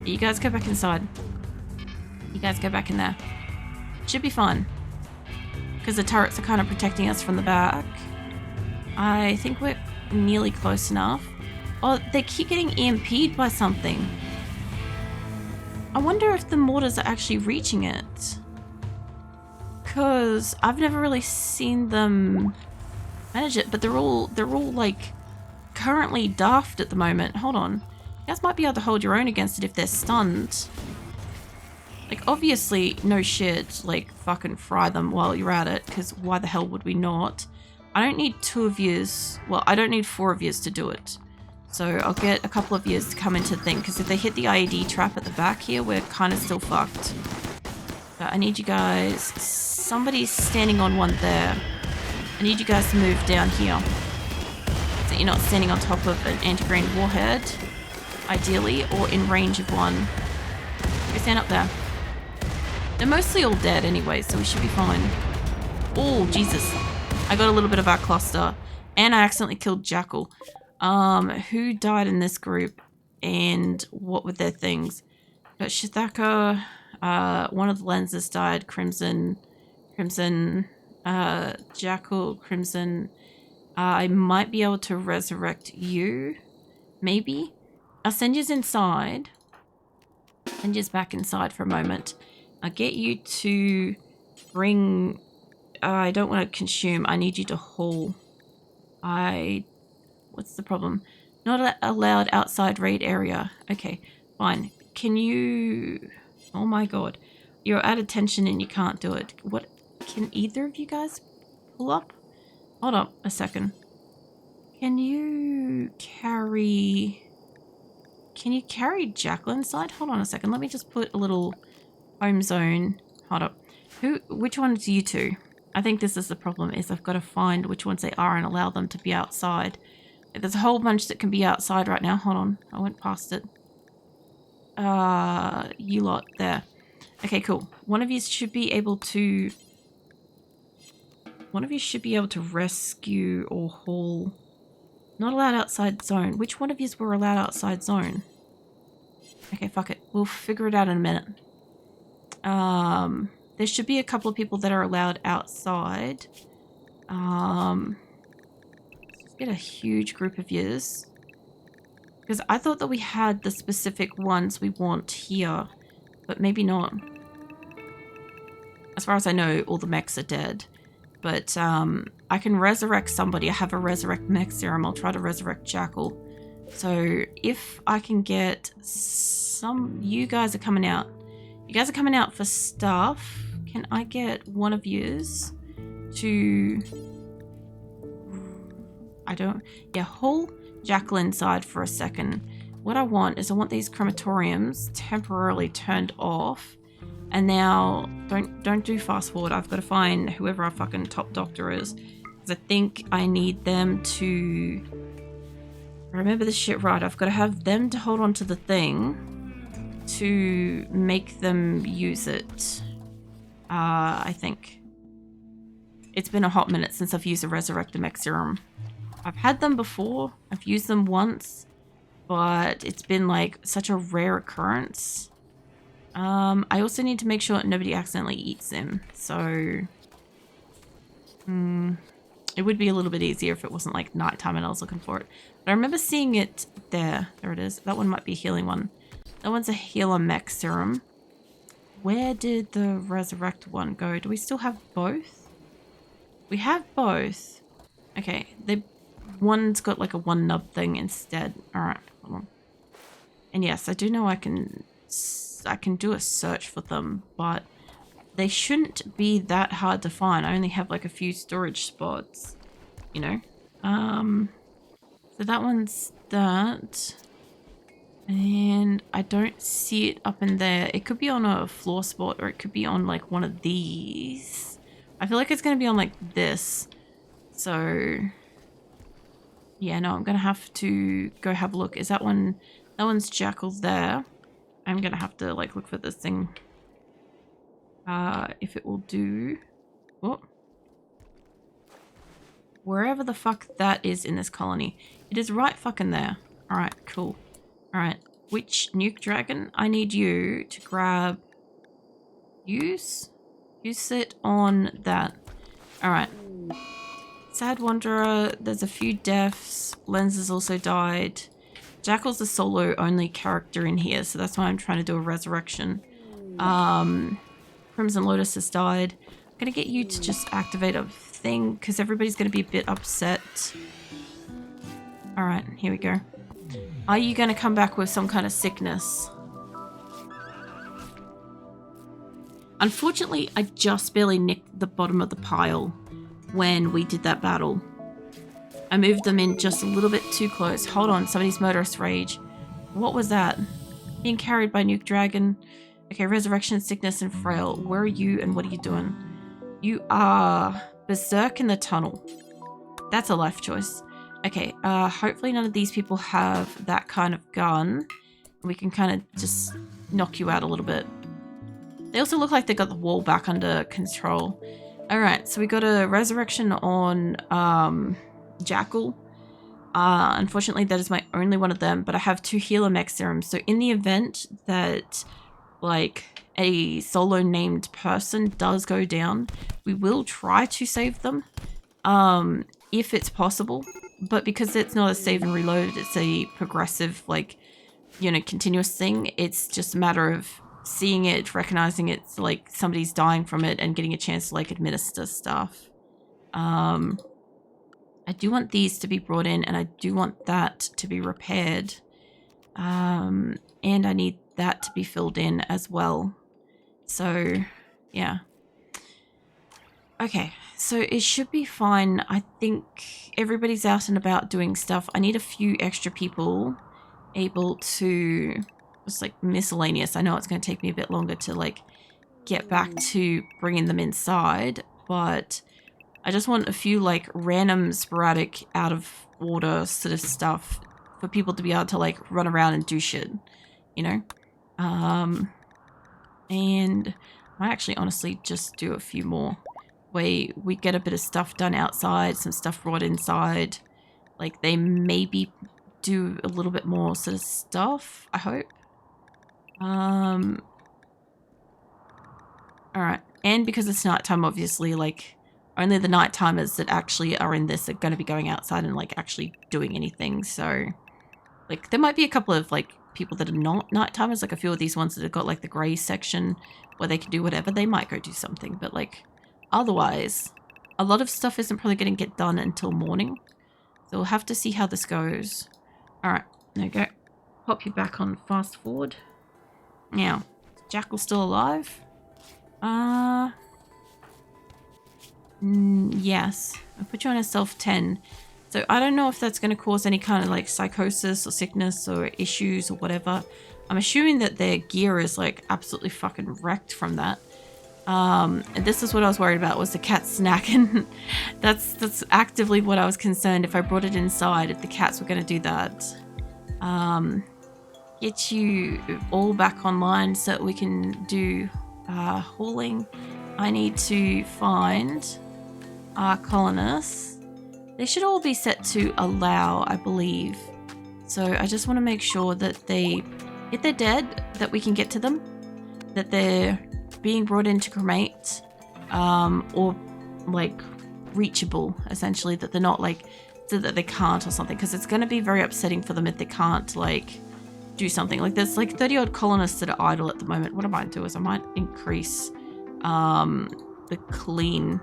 You guys go back inside. You guys go back in there. Should be fine. Because the turrets are kind of protecting us from the back. I think we're nearly close enough. Oh, they keep getting EMP'd by something. I wonder if the mortars are actually reaching it. Because I've never really seen them manage it, but they're all like currently daft at the moment. Hold on. You guys might be able to hold your own against it if they're stunned. Like, obviously, no shit, like, fucking fry them while you're at it, because why the hell would we not? I don't need 2 of yous. Well, I don't need 4 of yous to do it. So I'll get a couple of yous to come into the thing, because if they hit the IED trap at the back here, we're kind of still fucked. So I need you guys... Somebody's standing on one there. I need you guys to move down here. So you're not standing on top of an anti-grain warhead, ideally, or in range of one. Go stand up there. They're mostly all dead anyway, so we should be fine. Oh, Jesus. I got a little bit of our cluster. And I accidentally killed Jackal. Who died in this group? And what were their things? Got Shithaka. One of the lenses died. Crimson. Jackal. Crimson. I might be able to resurrect you. Maybe. I'll send yous inside. Send yous back inside for a moment. I'll get you to bring... I don't want to consume. I need you to haul. What's the problem? Not allowed outside raid area. Okay, fine. Can you... Oh my god. You're at attention and you can't do it. What? Can either of you guys pull up? Hold up a second. Can you carry Jackal inside? Hold on a second. Let me just put a little home zone. Hold up. Which one's you two? I think this is the problem, is I've got to find which ones they are and allow them to be outside. There's a whole bunch that can be outside right now. Hold on. I went past it. You lot there. Okay, cool. One of you should be able to rescue or haul. Not allowed outside zone. Which one of yous were allowed outside zone? Okay, fuck it. We'll figure it out in a minute. There should be a couple of people that are allowed outside. Let's get a huge group of yous. Because I thought that we had the specific ones we want here, but maybe not. As far as I know, all the mechs are dead. But I can resurrect somebody. I have a resurrect mech serum. I'll try to resurrect Jackal. So if I can get some... You guys are coming out. You guys are coming out for stuff. Can I get one of yous to... haul Jackal inside for a second. What I want is I want these crematoriums temporarily turned off. And now, don't do fast forward. I've got to find whoever our fucking top doctor is. Because I think I need them to... Remember this shit right. I've got to have them to hold on to the thing to make them use it. I think. It's been a hot minute since I've used a Resurrector Mech Serum. I've had them before. I've used them once. But it's been like such a rare occurrence. I also need to make sure that nobody accidentally eats them. So... it would be a little bit easier if it wasn't like nighttime and I was looking for it. But I remember seeing it there. There it is. That one might be a healing one. That one's a healer mech serum. Where did the resurrect one go? Do we still have both? We have both. Okay, one's got like a one nub thing instead. Alright, hold on. And yes, I do know I can do a search for them, but they shouldn't be that hard to find. I only have like a few storage spots, you know. So that one's that. And I don't see it up in there. It could be on a floor spot or it could be on like one of these. I feel like it's going to be on like this. So yeah, no, I'm going to have to go have a look. Is that one? That one's Jackal there. I'm going to have to like look for this thing. If it will do. Oh. Wherever the fuck that is in this colony. It is right fucking there. Alright, cool. Alright. which nuke dragon? I need you to grab... Use it on that. Alright. Sad Wanderer, there's a few deaths. Lens has also died. Jackal's the solo only character in here, so that's why I'm trying to do a resurrection. Crimson Lotus has died. I'm gonna get you to just activate a thing, because everybody's gonna be a bit upset. Alright, here we go. Are you gonna come back with some kind of sickness? Unfortunately, I just barely nicked the bottom of the pile when we did that battle. I moved them in just a little bit too close. Hold on, somebody's murderous rage. What was that? Being carried by Nuke Dragon. Okay, Resurrection, Sickness, and Frail. Where are you and what are you doing? You are Berserk in the tunnel. That's a life choice. Okay, hopefully none of these people have that kind of gun. We can kind of just knock you out a little bit. They also look like they got the wall back under control. Alright, so we got a resurrection on Jackal. Unfortunately, that is my only one of them, but I have 2 healer mech serums. So in the event that, like, a solo named person does go down, we will try to save them, if it's possible. But because it's not a save and reload, it's a progressive, like, you know, continuous thing. It's just a matter of seeing it, recognizing it's like somebody's dying from it and getting a chance to like administer stuff. I do want these to be brought in and I do want that to be repaired. And I need that to be filled in as well. So yeah. Okay, so it should be fine. I think everybody's out and about doing stuff. I need a few extra people able to... Just like miscellaneous. I know it's going to take me a bit longer to like get back to bringing them inside, but I just want a few like random sporadic out of order sort of stuff for people to be able to like run around and do shit, you know? And I actually honestly just do a few more where we get a bit of stuff done outside, some stuff brought inside, like they maybe do a little bit more sort of stuff, I hope. Alright, and because it's nighttime, obviously, like, only the nighttimers that actually are in this are going to be going outside and, like, actually doing anything, so, like, there might be a couple of, like, people that are not nighttimers, like a few of these ones that have got, like, the grey section where they can do whatever, they might go do something, but, like, otherwise, a lot of stuff isn't probably going to get done until morning, so we'll have to see how this goes. Alright, there we go. Pop you back on fast forward. Now, is Jackal still alive? Yes. I put you on a self 10. So I don't know if that's going to cause any kind of like psychosis or sickness or issues or whatever. I'm assuming that their gear is like absolutely fucking wrecked from that. And this is what I was worried about, was the cat snacking. that's actively what I was concerned if I brought it inside, if the cats were going to do that. Get you all back online so that we can do hauling. I need to find our colonists. They should all be set to allow, I believe. So I just want to make sure that if they're dead, that we can get to them. That they're being brought in to cremate. Or like reachable, essentially. That they're not like, so that they can't or something. Because it's going to be very upsetting for them if they can't like do something. Like there's like 30 odd colonists that are idle at the moment. What I might do is I might increase the clean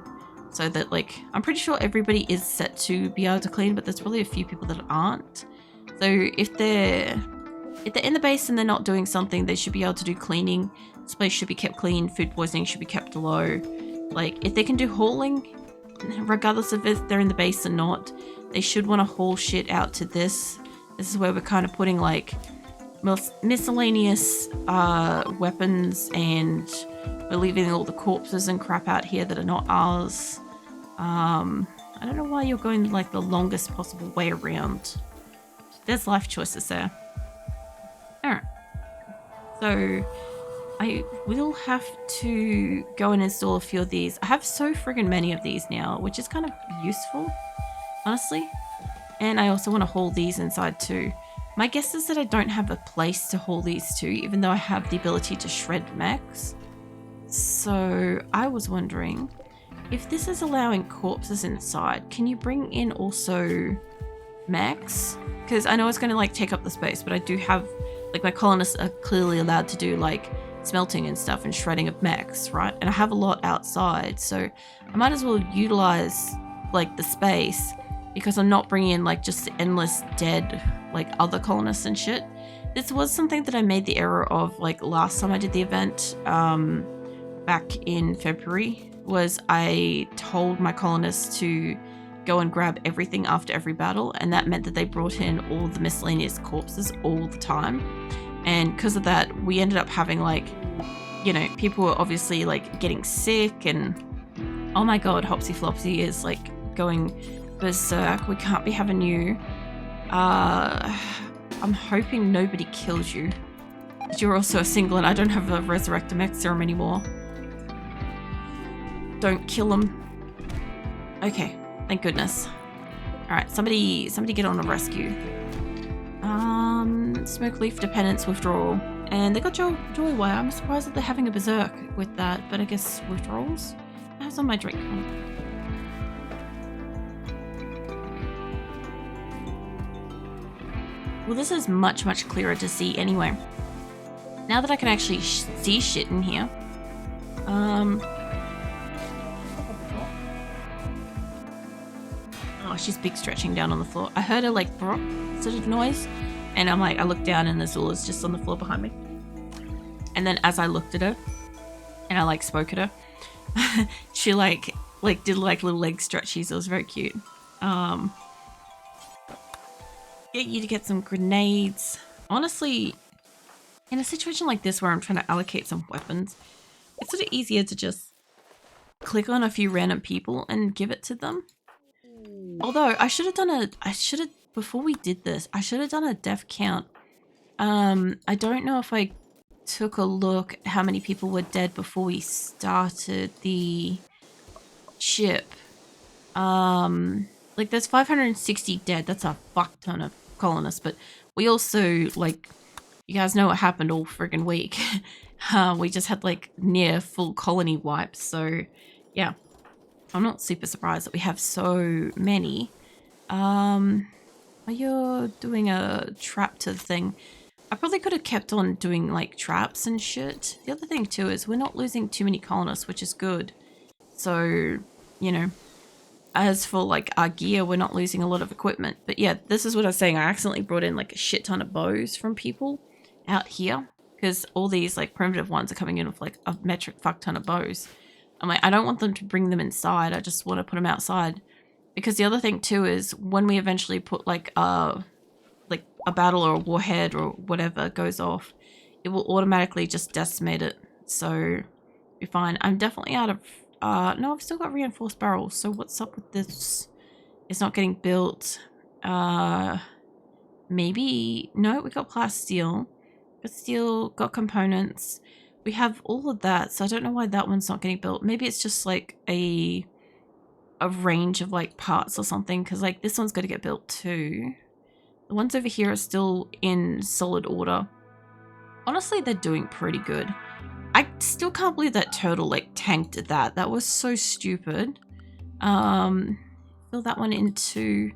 so that like I'm pretty sure everybody is set to be able to clean, but there's probably a few people that aren't. So if they're in the base and they're not doing something, they should be able to do cleaning. This place should be kept clean. Food poisoning should be kept low. Like if they can do hauling, regardless of if they're in the base or not, they should want to haul shit out to this. This is where we're kind of putting like miscellaneous weapons, and we're leaving all the corpses and crap out here that are not ours. I don't know why you're going like the longest possible way around. There's life choices there. Alright. So I will have to go and install a few of these. I have so friggin' many of these now, which is kind of useful, honestly. And I also want to haul these inside too. My guess is that I don't have a place to haul these to, even though I have the ability to shred mechs. So I was wondering, if this is allowing corpses inside, can you bring in also mechs? Because I know it's going to like take up the space, but I do have, like, my colonists are clearly allowed to do like smelting and stuff and shredding of mechs, right? And I have a lot outside, so I might as well utilize like the space, because I'm not bringing in like just endless dead like other colonists and shit. This was something that I made the error of like last time I did the event back in February, was I told my colonists to go and grab everything after every battle, and that meant that they brought in all the miscellaneous corpses all the time. And because of that, we ended up having like, you know, people were obviously like getting sick, and oh my god, Hopsy Flopsy is like going berserk. We can't be having you. I'm hoping nobody kills you, because you're also a single and I don't have a Resurrector Mech serum anymore. Don't kill them. Okay, thank goodness. Alright, somebody get on a rescue. Smoke Leaf Dependence Withdrawal. And they got Joy Wire. I'm surprised that they're having a berserk with that, but I guess withdrawals? I have some of my drink. Well, this is much, much clearer to see anyway. Now that I can actually see shit in here. Oh, she's big stretching down on the floor. I heard her like sort of noise, and I'm like, I looked down and Azula's just on the floor behind me. And then as I looked at her and I like spoke at her, she like did like little leg stretchies. It was very cute. Get you to get some grenades. Honestly, in a situation like this where I'm trying to allocate some weapons, it's sort of easier to just click on a few random people and give it to them. Although I should have before we did this, I should have done a death count. I don't know if I took a look at how many people were dead before we started the ship. Like there's 560 dead. That's a fuck ton of colonists, but we also, like, you guys know what happened all friggin' week. We just had like near full colony wipes, so yeah. I'm not super surprised that we have so many. You're doing a trap to the thing. I probably could have kept on doing like traps and shit. The other thing too is we're not losing too many colonists, which is good. So, you know, as for like our gear, we're not losing a lot of equipment. But yeah, this is what I was saying. I accidentally brought in like a shit ton of bows from people out here, because all these like primitive ones are coming in with like a metric fuck ton of bows. I'm like, I don't want them to bring them inside. I just want to put them outside. Because the other thing too is when we eventually put like a battle or a warhead or whatever goes off, it will automatically just decimate it. So be fine. I'm definitely out of no, I've still got reinforced barrels. So what's up with this? It's not getting built. Maybe no, we got plasteel. Got steel, got components. We have all of that, so I don't know why that one's not getting built. Maybe it's just like a range of like parts or something, because like this one's got to get built too. The ones over here are still in solid order. Honestly, they're doing pretty good. I still can't believe that turtle like tanked that. That was so stupid. Fill that one into,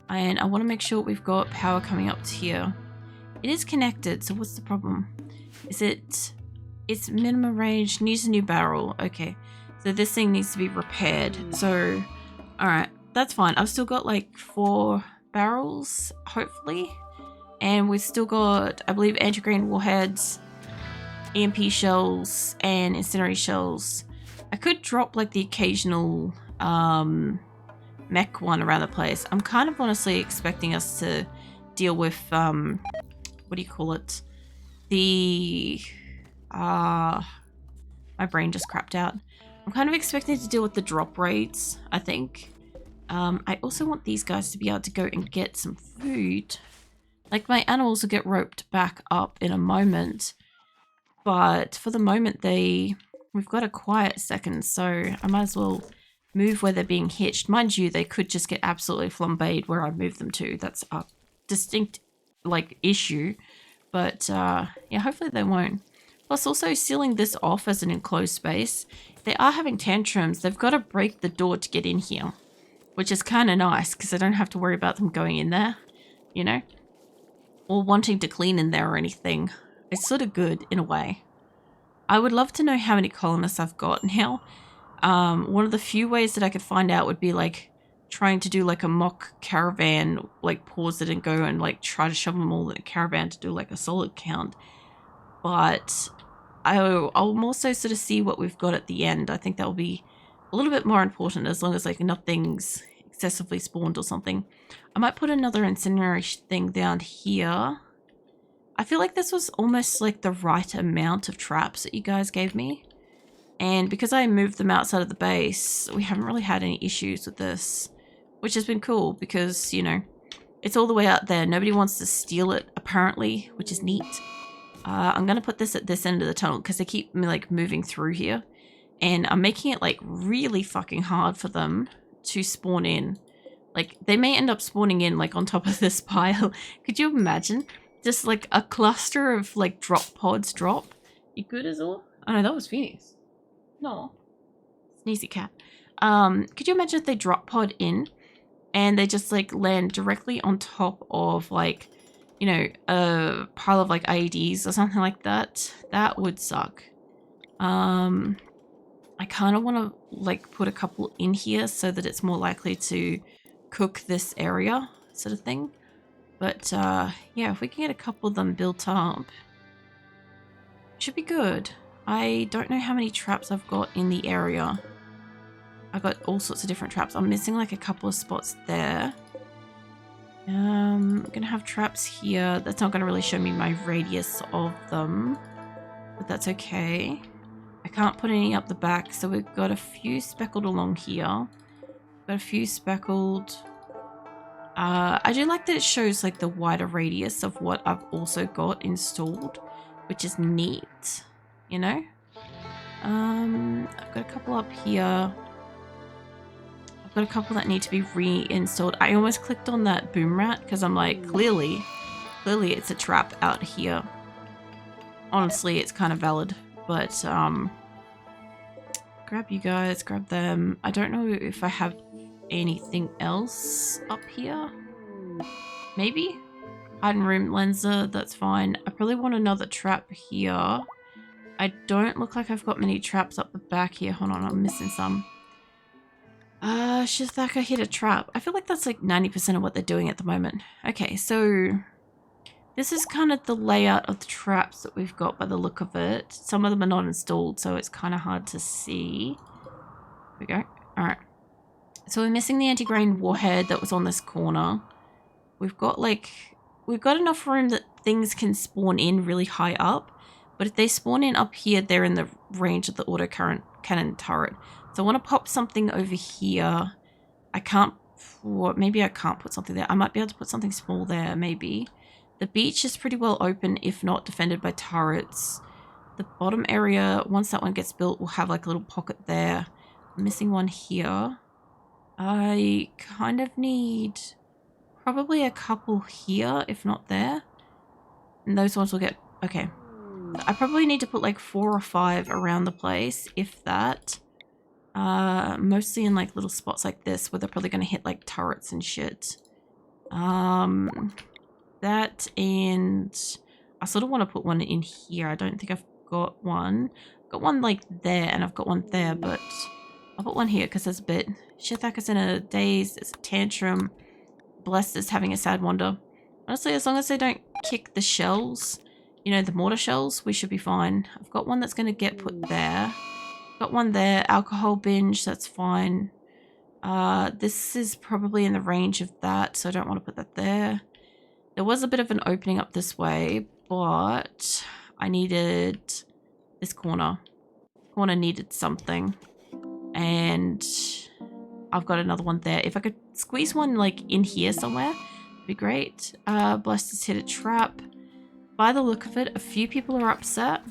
and I want to make sure we've got power coming up to here. It is connected, so what's the problem? Is it? It's minimum range, needs a new barrel. Okay, so this thing needs to be repaired. So, alright, that's fine. I've still got like 4 barrels, hopefully. And we've still got, I believe, anti-grain warheads, EMP shells, and incendiary shells. I could drop like the occasional mech one around the place. I'm kind of honestly expecting us to deal with, what do you call it? The... my brain just crapped out. I'm kind of expecting to deal with the drop raids, I think. I also want these guys to be able to go and get some food. Like, my animals will get roped back up in a moment. But for the moment, we've got a quiet second, so I might as well move where they're being hitched. Mind you, they could just get absolutely flambéed where I move them to. That's a distinct like issue. But yeah, hopefully they won't. Plus, also sealing this off as an enclosed space. If they are having tantrums, they've got to break the door to get in here, which is kind of nice because I don't have to worry about them going in there, you know, or wanting to clean in there or anything. It's sort of good in a way. I would love to know how many colonists I've got now. One of the few ways that I could find out would be like trying to do like a mock caravan, like pause it and go and like try to shove them all in a caravan to do like a solid count. But I'll more so sort of see what we've got at the end. I think that will be a little bit more important as long as like nothing's excessively spawned or something. I might put another incendiary thing down here. I feel like this was almost like the right amount of traps that you guys gave me. And because I moved them outside of the base, we haven't really had any issues with this, which has been cool because, you know, it's all the way out there. Nobody wants to steal it, apparently, which is neat. I'm going to put this at this end of the tunnel because they keep like moving through here. And I'm making it like really fucking hard for them to spawn in. Like they may end up spawning in like on top of this pile. Could you imagine? Just like a cluster of like drop pods drop. You good as all? Oh no, that was Phoenix. No. Sneezy cat. Could you imagine if they drop pod in and they just like land directly on top of like, you know, a pile of like IEDs or something like that? That would suck. I kind of want to like put a couple in here so that it's more likely to cook this area sort of thing. But yeah, if we can get a couple of them built up, should be good. I don't know how many traps I've got in the area. I've got all sorts of different traps. I'm missing like a couple of spots there. I'm gonna have traps here. That's not gonna really show me my radius of them, but that's okay. I can't put any up the back, so we've got a few speckled along here. Got a few speckled. I do like that it shows like the wider radius of what I've also got installed, which is neat, you know. I've got a couple up here. I've got a couple that need to be reinstalled. I almost clicked on that boom rat because I'm like, clearly it's a trap out here. Honestly, it's kind of valid, but grab you guys, grab them. I don't know if I have anything else up here. Maybe? Hidden room lenser, that's fine. I probably want another trap here. I don't look like I've got many traps up the back here. Hold on, I'm missing some. Shithaka hit a trap. I feel like that's like 90% of what they're doing at the moment. Okay, so this is kind of the layout of the traps that we've got by the look of it. Some of them are not installed, so it's kind of hard to see. There we go. Alright. So we're missing the anti-grain warhead that was on this corner. We've got enough room that things can spawn in really high up. But if they spawn in up here, they're in the range of the auto cannon turret. So I want to pop something over here. I can't, maybe I can't put something there. I might be able to put something small there, maybe. The beach is pretty well open, if not defended by turrets. The bottom area, once that one gets built, will have like a little pocket there. I'm missing one here. I kind of need probably a couple here, if not there. And those ones will get, okay. I probably need to put like 4 or 5 around the place, if that. Mostly in like little spots like this where they're probably going to hit like turrets and shit. That, and I sort of want to put one in here. I don't think I've got one. I've got one like there and I've got one there, but I'll put one here because there's a bit. Shithaka's in a daze, it's a tantrum. Blessed is having a sad wander. Honestly, as long as they don't kick the shells, you know, the mortar shells, we should be fine. I've got one that's going to get put there. Got one there. Alcohol binge, that's fine. This is probably in the range of that, so I don't want to put that there. There was a bit of an opening up this way, but I needed this corner. Corner needed something. And I've got another one there. If I could squeeze one like in here somewhere, it'd be great. Blessed has hit a trap. By the look of it, a few people are upset.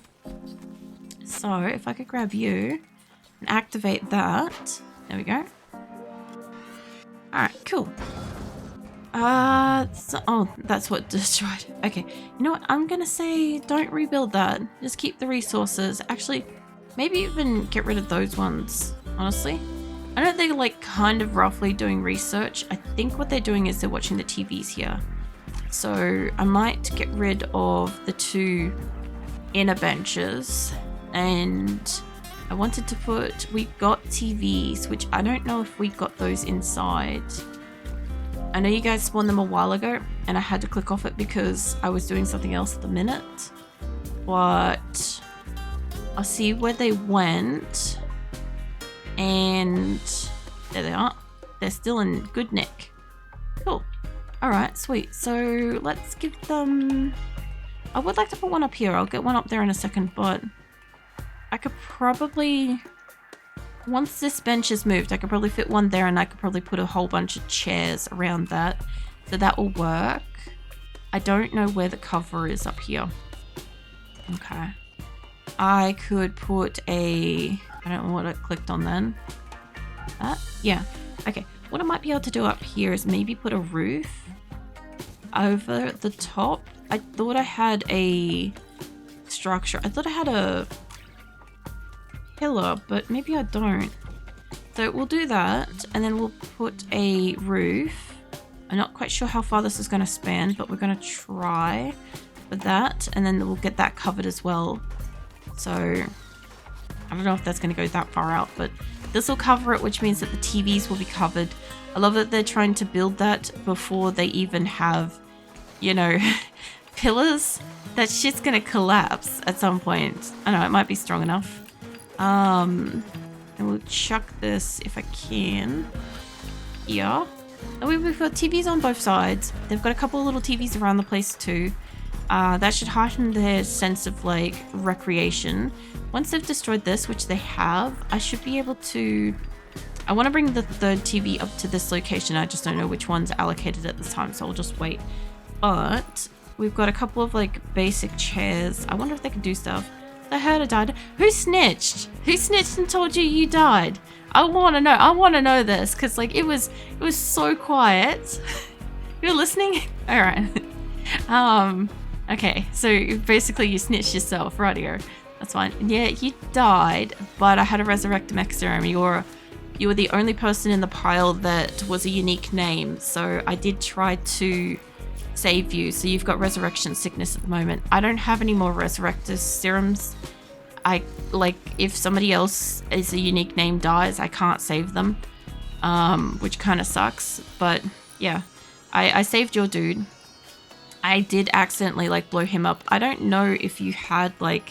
So if I could grab you and activate that. There we go. Alright, cool. Oh, that's what destroyed it. Okay, you know what? I'm gonna say don't rebuild that. Just keep the resources. Actually, maybe even get rid of those ones, honestly. I know they're like kind of roughly doing research. I think what they're doing is they're watching the TVs here. So I might get rid of the 2 inner benches, and I wanted to put, we got TVs, which I don't know if we got those inside. I know you guys spawned them a while ago and I had to click off it because I was doing something else at the minute, but I'll see where they went, and there they are. They're still in good nick. Cool. Alright, sweet. So let's give them, I would like to put one up here. I'll get one up there in a second, but I could probably, once this bench is moved, I could probably fit one there, and I could probably put a whole bunch of chairs around that. So that will work. I don't know where the cover is up here. Okay. I could put a, I don't know what I clicked on then. That? Yeah. Okay. What I might be able to do up here is maybe put a roof over the top. I thought I had a structure. I thought I had a pillar, but maybe I don't. So we'll do that, and then we'll put a roof. I'm not quite sure how far this is going to span, but we're going to try for that, and then we'll get that covered as well. So I don't know if that's going to go that far out, but this will cover it, which means that the TVs will be covered. I love that they're trying to build that before they even have, you know, pillars. That shit's going to collapse at some point. I know, it might be strong enough. And we'll chuck this if I can. Yeah. And we've got TVs on both sides. They've got a couple of little TVs around the place too. That should heighten their sense of like recreation. Once they've destroyed this, which they have, I should be able to, I want to bring the 3rd TV up to this location. I just don't know which one's allocated at this time, so I'll just wait. But we've got a couple of like basic chairs. I wonder if they can do stuff. I heard I died. Who snitched? Who snitched and told you died? I want to know. I want to know this, because like it was so quiet. You're listening? All right. Okay. So basically, you snitched yourself, radio. That's fine. Yeah, you died, but I had to resurrect a mech serum. You were the only person in the pile that was a unique name, so I did try to save you. So you've got resurrection sickness at the moment. I don't have any more resurrector serums. I like, if somebody else is a unique name dies, I can't save them, which kind of sucks. But yeah, I saved your dude. I did accidentally like blow him up. I don't know if you had like,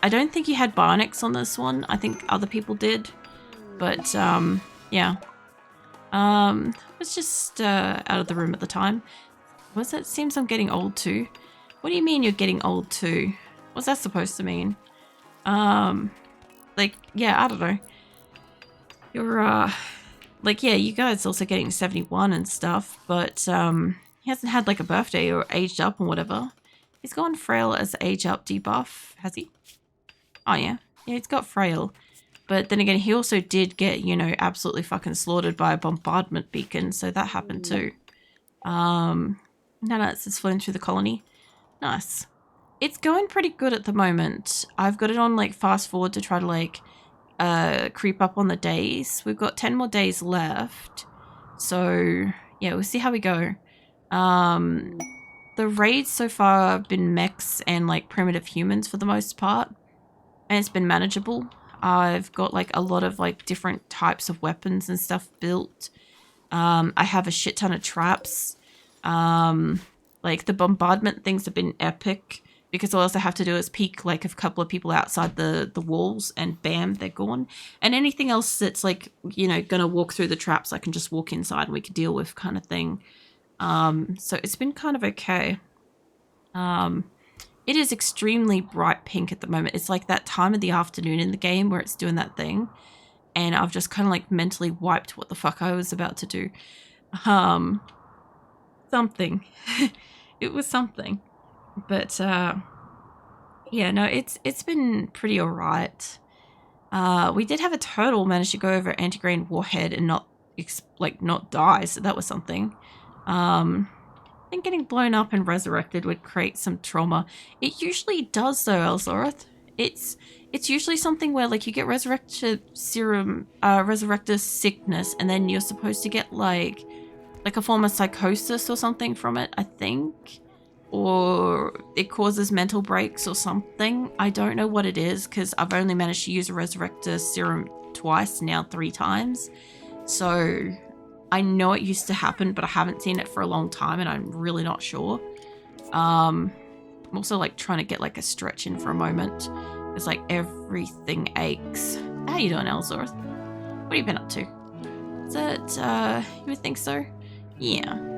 I don't think you had bionics on this one. I think other people did, but yeah. I was just out of the room at the time. Was it? Seems I'm getting old too. What do you mean you're getting old too? What's that supposed to mean? Like, yeah, I don't know. You're like, yeah, you guys also getting 71 and stuff, but he hasn't had like a birthday or aged up or whatever. He's gone frail as age up debuff, has he? Oh yeah, yeah, he's got frail. But then again, he also did get, you know, absolutely fucking slaughtered by a bombardment beacon, so that happened too. No, it's just flown through the colony. Nice. It's going pretty good at the moment. I've got it on like fast forward to try to like creep up on the days. We've got 10 more days left. So yeah, we'll see how we go. The raids so far have been mechs and like primitive humans for the most part. And it's been manageable. I've got like a lot of like different types of weapons and stuff built. I have a shit ton of traps. Like the bombardment things have been epic because all else I have to do is peek like a couple of people outside the walls and bam, they're gone. And anything else that's like, you know, gonna walk through the traps, I can just walk inside and we can deal with kind of thing. So it's been kind of okay. It is extremely bright pink at the moment. It's like that time of the afternoon in the game where it's doing that thing. And I've just kind of like mentally wiped what the fuck I was about to do. Something. It was something. But yeah, no, it's been pretty alright. We did have a turtle manage to go over anti-grain warhead and not like not die, so that was something. I think getting blown up and resurrected would create some trauma. It usually does though, Elzoreth. It's usually something where like you get resurrected serum, resurrector sickness, and then you're supposed to get like a form of psychosis or something from it, I think. Or it causes mental breaks or something. I don't know what it is because I've only managed to use a resurrector serum twice now, 3 times. So I know it used to happen, but I haven't seen it for a long time and I'm really not sure. I'm also like trying to get like a stretch in for a moment. It's like everything aches. How you doing, Elzorth? What have you been up to? Is it, you would think so? Yeah.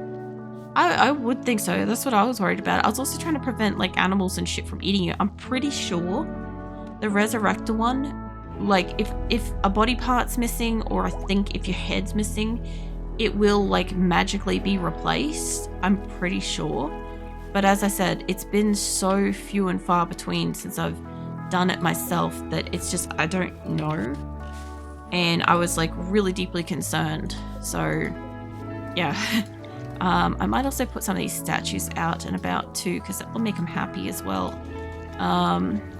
I would think so. That's what I was worried about. I was also trying to prevent like animals and shit from eating you. I'm pretty sure the resurrector one, like if a body part's missing, or I think if your head's missing, it will like magically be replaced. I'm pretty sure. But as I said, it's been so few and far between since I've done it myself that it's just, I don't know. And I was like really deeply concerned. So yeah. I might also put some of these statues out and about too, because that will make them happy as well.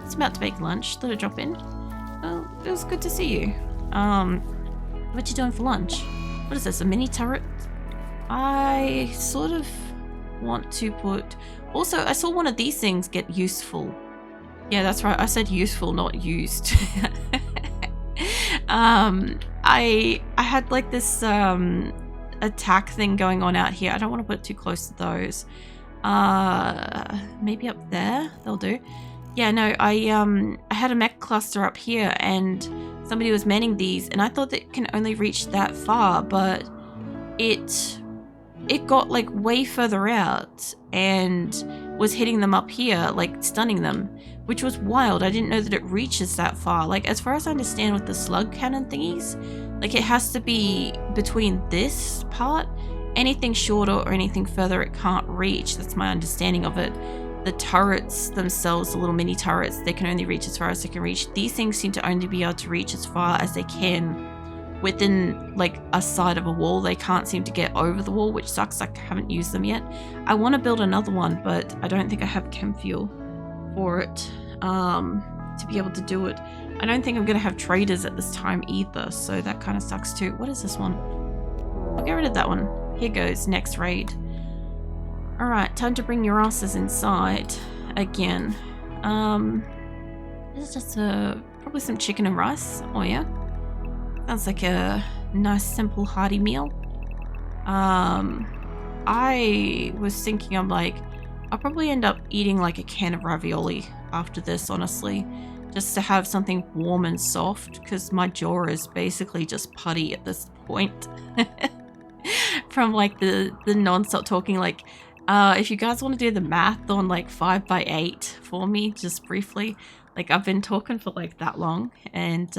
It's about to make lunch. Thought I'd drop in. Well, it was good to see you. What you doing for lunch? What is this, a mini turret? I sort of want to put... Also, I saw one of these things get useful. Yeah, that's right. I said useful, not used. I had like this attack thing going on out here. I don't want to put it too close to those. Maybe up there they'll do. Yeah, no, I had a mech cluster up here and somebody was manning these and I thought that it can only reach that far, but it got like way further out and was hitting them up here, like stunning them, which was wild. I didn't know that it reaches that far. Like, as far as I understand with the slug cannon thingies, like it has to be between this part. Anything shorter or anything further it can't reach. That's my understanding of it. The turrets themselves, the little mini turrets, they can only reach as far as they can reach. These things seem to only be able to reach as far as they can within like a side of a wall. They can't seem to get over the wall, which sucks. I haven't used them yet. I want to build another one, but I don't think I have chem fuel for it to be able to do it. I don't think I'm going to have traders at this time either, so that kind of sucks too. What is this one? I'll get rid of that one. Here goes, next raid. Alright, time to bring your asses inside again. This is just probably some chicken and rice. Oh yeah. Sounds like a nice, simple, hearty meal. I was thinking, I'm like, I'll probably end up eating like a can of ravioli after this, honestly. Just to have something warm and soft, because my jaw is basically just putty at this point. From like the non-stop talking, like, if you guys want to do the math on like 5x8 for me, just briefly, like I've been talking for like that long, and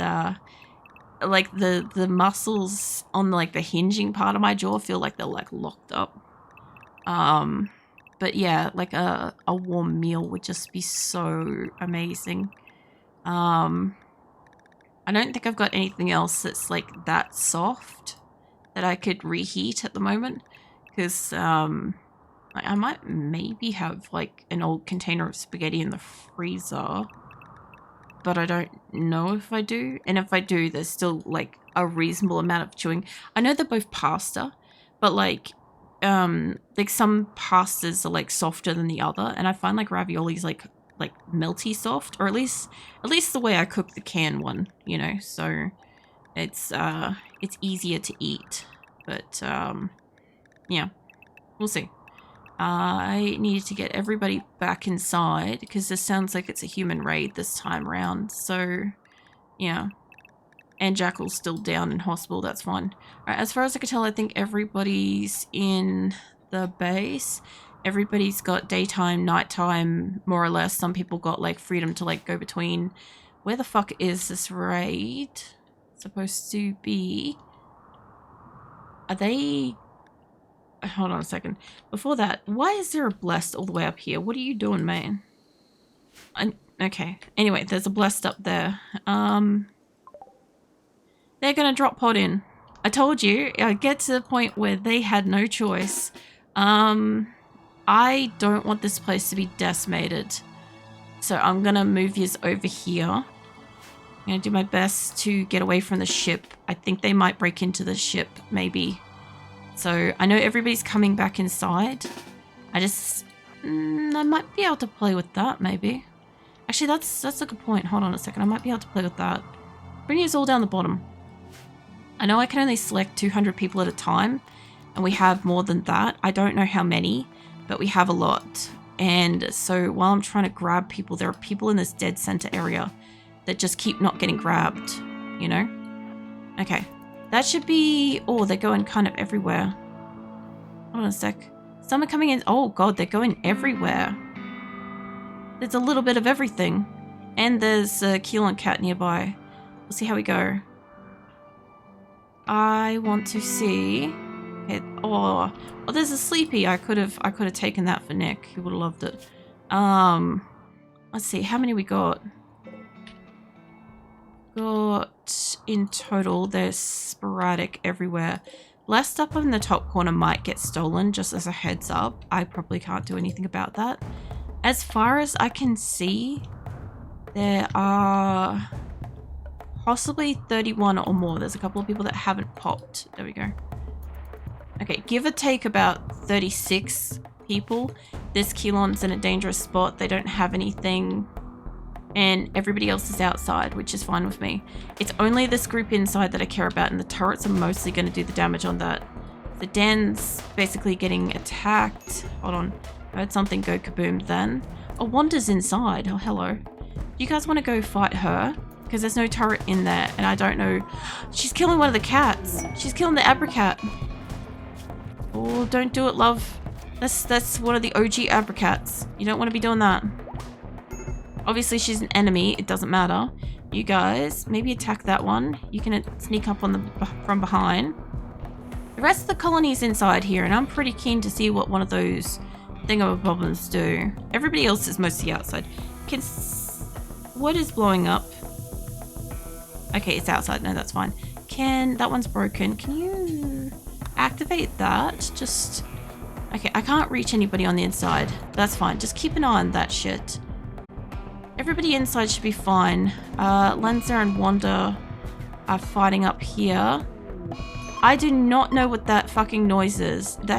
like the muscles on like the hinging part of my jaw feel like they're like locked up. But yeah, like a warm meal would just be so amazing. I don't think I've got anything else that's like that soft that I could reheat at the moment, because I might maybe have like an old container of spaghetti in the freezer, but I don't know if I do. And if I do, there's still like a reasonable amount of chewing. I know they're both pasta, but like some pastas are like softer than the other, and I find like ravioli's like melty soft, or at least the way I cook the canned one, you know. So it's easier to eat, but yeah, we'll see. I needed to get everybody back inside because this sounds like it's a human raid this time around. So yeah, and Jackal's still down in hospital. That's fine. Alright, as far as I can tell, I think everybody's in the base. Everybody's got daytime, nighttime, more or less. Some people got like freedom to like go between. Where the fuck is this raid supposed to be? Are they... Hold on a second. Before that, why is there a blessed all the way up here? What are you doing, man? Okay. Anyway, there's a blessed up there. They're gonna drop pod in. I told you, I get to the point where they had no choice. I don't want this place to be decimated. So I'm going to move yous over here. I'm going to do my best to get away from the ship. I think they might break into the ship, maybe. So I know everybody's coming back inside. I might be able to play with that, maybe. Actually, that's a good point. Hold on a second. I might be able to play with that. Bring yous all down the bottom. I know I can only select 200 people at a time, and we have more than that. I don't know how many, but we have a lot. And so while I'm trying to grab people, there are people in this dead center area that just keep not getting grabbed, you know? Okay. That should be... Oh, they're going kind of everywhere. Hold on a sec. Some are coming in... Oh, God, they're going everywhere. There's a little bit of everything. And there's a Keelan cat nearby. We'll see how we go. I want to see... Okay. Oh, there's a Sleepy. I could have taken that for Nick. He would have loved it. Let's see. How many we got? Got in total, they're sporadic everywhere. Last up in the top corner might get stolen, just as a heads up. I probably can't do anything about that. As far as I can see, there are possibly 31 or more. There's a couple of people that haven't popped. There we go. Okay, give or take about 36 people. This Keelan's in a dangerous spot. They don't have anything. And everybody else is outside, which is fine with me. It's only this group inside that I care about, and the turrets are mostly going to do the damage on that. The Dan's basically getting attacked. Hold on. I heard something go kaboom then. Oh, Wanda's inside. Oh, hello. Do you guys want to go fight her? Because there's no turret in there, and I don't know. She's killing one of the cats. She's killing the Abracat. Oh, don't do it, love. That's one of the OG Abracats. You don't want to be doing that. Obviously, she's an enemy. It doesn't matter. You guys, maybe attack that one. You can sneak up on from behind. The rest of the colony's inside here, and I'm pretty keen to see what one of those thingamabobbins do. Everybody else is mostly outside. What is blowing up? Okay, it's outside. No, that's fine. That one's broken. Can you activate that? Okay, I can't reach anybody on the inside. That's fine. Just keep an eye on that shit. Everybody inside should be fine. Lenza and Wanda are fighting up here. I do not know what that fucking noise is.